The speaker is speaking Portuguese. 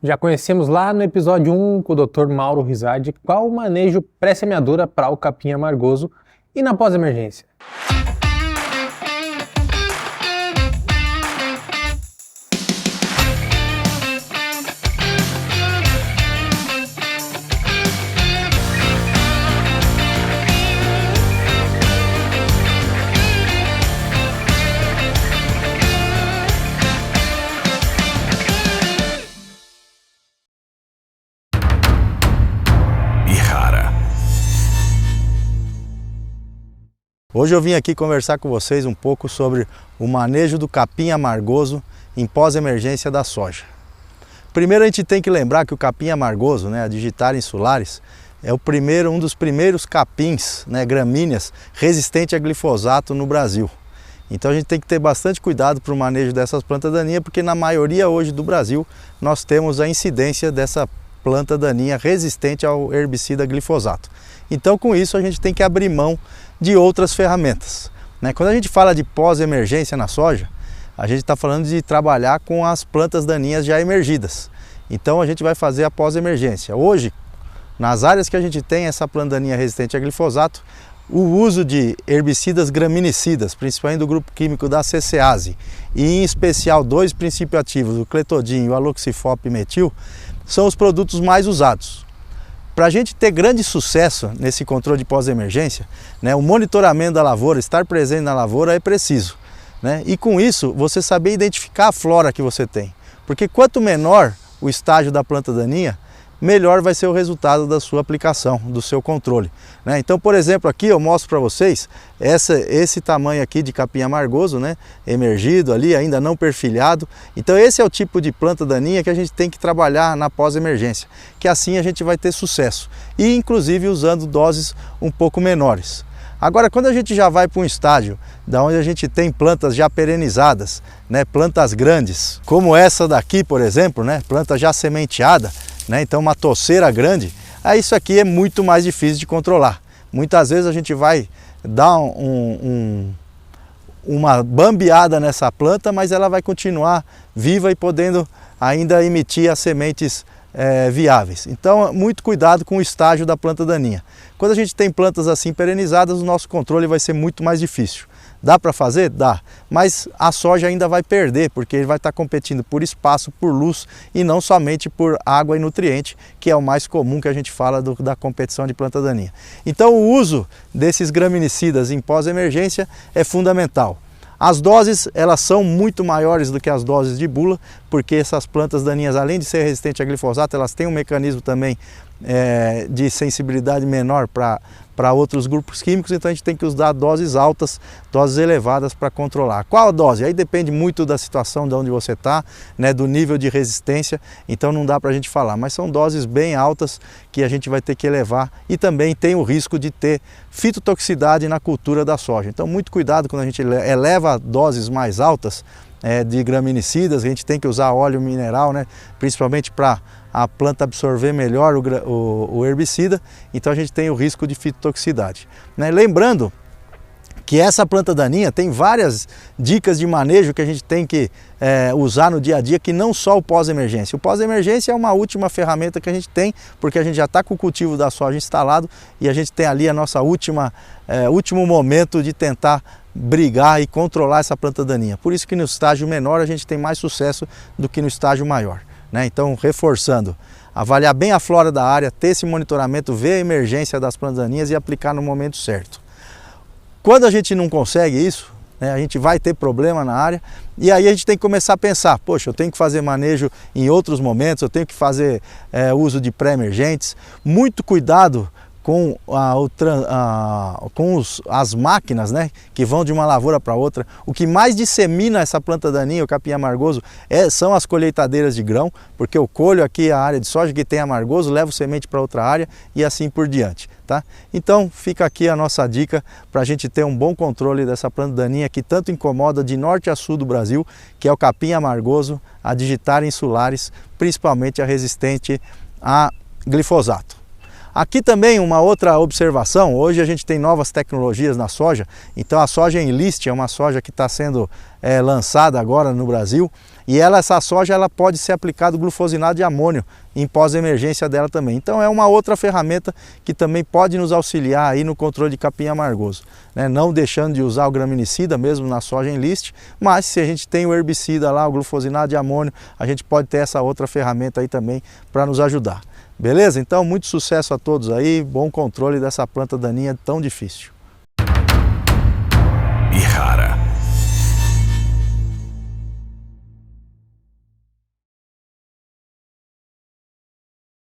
Já conhecemos lá no episódio 1 com o Dr. Mauro Rizardi qual o manejo pré-semeadura para o capim amargoso e na pós-emergência. Hoje eu vim aqui conversar com vocês um pouco sobre o manejo do capim amargoso em pós-emergência da soja. Primeiro a gente tem que lembrar que o capim amargoso, a Digitaria insularis, é um dos primeiros capins, gramíneas, resistente a glifosato no Brasil. Então a gente tem que ter bastante cuidado para o manejo dessas plantas daninhas, porque na maioria hoje do Brasil nós temos a incidência dessa planta daninha resistente ao herbicida glifosato. Então com isso a gente tem que abrir mão de outras ferramentas. Quando a gente fala de pós-emergência na soja, a gente está falando de trabalhar com as plantas daninhas já emergidas. Então a gente vai fazer a pós-emergência. Hoje, nas áreas que a gente tem essa planta daninha resistente a glifosato, o uso de herbicidas graminicidas, principalmente do grupo químico da CCase, e em especial dois princípios ativos, o cletodin e o aloxifop-metil, são os produtos mais usados. Para a gente ter grande sucesso nesse controle de pós-emergência, o monitoramento da lavoura, estar presente na lavoura é preciso. E com isso, você saber identificar a flora que você tem. Porque quanto menor o estágio da planta daninha, melhor vai ser o resultado da sua aplicação, do seu controle. Então, por exemplo, aqui eu mostro para vocês esse tamanho aqui de capim amargoso, emergido ali, ainda não perfilhado. Então esse é o tipo de planta daninha que a gente tem que trabalhar na pós-emergência, que assim a gente vai ter sucesso, e inclusive usando doses um pouco menores. Agora, quando a gente já vai para um estágio onde a gente tem plantas já perenizadas, plantas grandes, como essa daqui, por exemplo, planta já sementeada, então uma toceira grande, aí isso aqui é muito mais difícil de controlar. Muitas vezes a gente vai dar uma bambeada nessa planta, mas ela vai continuar viva e podendo ainda emitir as sementes viáveis. Então, muito cuidado com o estágio da planta daninha. Quando a gente tem plantas assim perenizadas, o nosso controle vai ser muito mais difícil. Dá para fazer? Dá, mas a soja ainda vai perder, porque ele vai estar competindo por espaço, por luz e não somente por água e nutriente, que é o mais comum que a gente fala da competição de planta daninha. Então o uso desses graminicidas em pós-emergência é fundamental. As doses, elas são muito maiores do que as doses de bula, porque essas plantas daninhas, além de ser resistentes a glifosato, elas têm um mecanismo também de sensibilidade menor para outros grupos químicos, então a gente tem que usar doses altas, doses elevadas para controlar. Qual a dose? Aí depende muito da situação de onde você está, do nível de resistência, então não dá para a gente falar, mas são doses bem altas que a gente vai ter que elevar, e também tem o risco de ter fitotoxicidade na cultura da soja. Então muito cuidado quando a gente eleva doses mais altas de graminicidas. A gente tem que usar óleo mineral, principalmente para a planta absorver melhor o herbicida, então a gente tem o risco de fitotoxicidade. Lembrando que essa planta daninha tem várias dicas de manejo que a gente tem que usar no dia a dia, que não só o pós-emergência. O pós-emergência é uma última ferramenta que a gente tem, porque a gente já está com o cultivo da soja instalado e a gente tem ali a nossa último momento de tentar brigar e controlar essa planta daninha. Por isso que no estágio menor a gente tem mais sucesso do que no estágio maior. Então, reforçando, avaliar bem a flora da área, ter esse monitoramento, ver a emergência das plantas daninhas e aplicar no momento certo. Quando a gente não consegue isso, a gente vai ter problema na área, e aí a gente tem que começar a pensar, poxa, eu tenho que fazer manejo em outros momentos, eu tenho que fazer uso de pré-emergentes. Muito cuidado com as máquinas que vão de uma lavoura para outra. O que mais dissemina essa planta daninha, o capim amargoso, são as colheitadeiras de grão, porque eu colho aqui a área de soja que tem amargoso, levo semente para outra área e assim por diante. Então fica aqui a nossa dica para a gente ter um bom controle dessa planta daninha que tanto incomoda de norte a sul do Brasil, que é o capim amargoso, a Digitaria insularis, principalmente a resistente a glifosato. Aqui também uma outra observação: hoje a gente tem novas tecnologias na soja, então a soja Enlist é uma soja que está sendo lançada agora no Brasil, E essa soja ela pode ser aplicada glufosinato de amônio em pós-emergência dela também. Então é uma outra ferramenta que também pode nos auxiliar aí no controle de capim amargoso, né? Não deixando de usar o graminicida mesmo na soja em liste, mas se a gente tem o herbicida lá, o glufosinato de amônio, a gente pode ter essa outra ferramenta aí também para nos ajudar. Beleza? Então muito sucesso a todos aí, bom controle dessa planta daninha tão difícil.